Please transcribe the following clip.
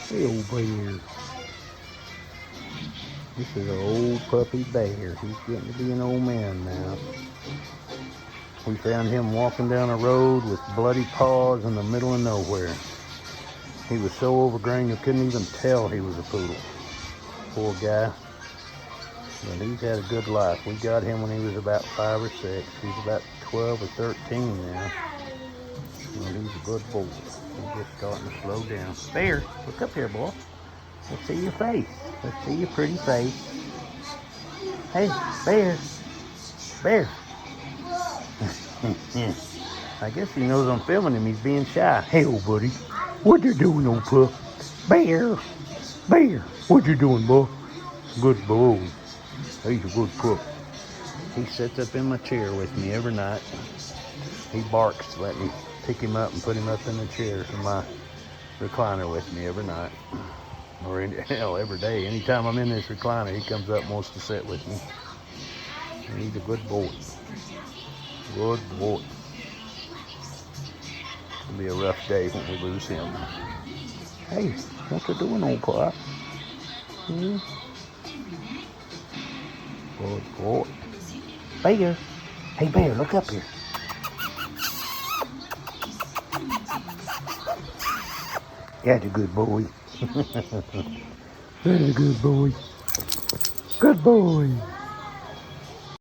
Hey, old bear. This is an old puppy bear. He's getting to be an old man now. We found him walking down a road with bloody paws in the middle of nowhere. He was so overgrown you couldn't even tell he was a poodle. Poor guy. But he's had a good life. We got him when he was about 5 or 6. He's about 12 or 13 now. And he's a good boy. He's just starting to slow down. Bear, look up here, boy. Let's see your face. Let's see your pretty face. Hey, Bear. Bear. I guess he knows I'm filming him. He's being shy. Hey, old buddy. What you doing, old pup? Bear. Bear. What you doing, boy? Good boy. He's a good pup. He sits up in my chair with me every night. He barks to let me pick him up and put him up in the chair in my recliner with me every night. Or hell, every day. Anytime I'm in this recliner, he comes up and wants to sit with me. And he's a good boy. Good boy. It'll be a rough day when we lose him. Hey, what you doing, old pup? Good boy. Bear. Hey, Bear, look up here. That's a good boy. That's a good boy. Good boy.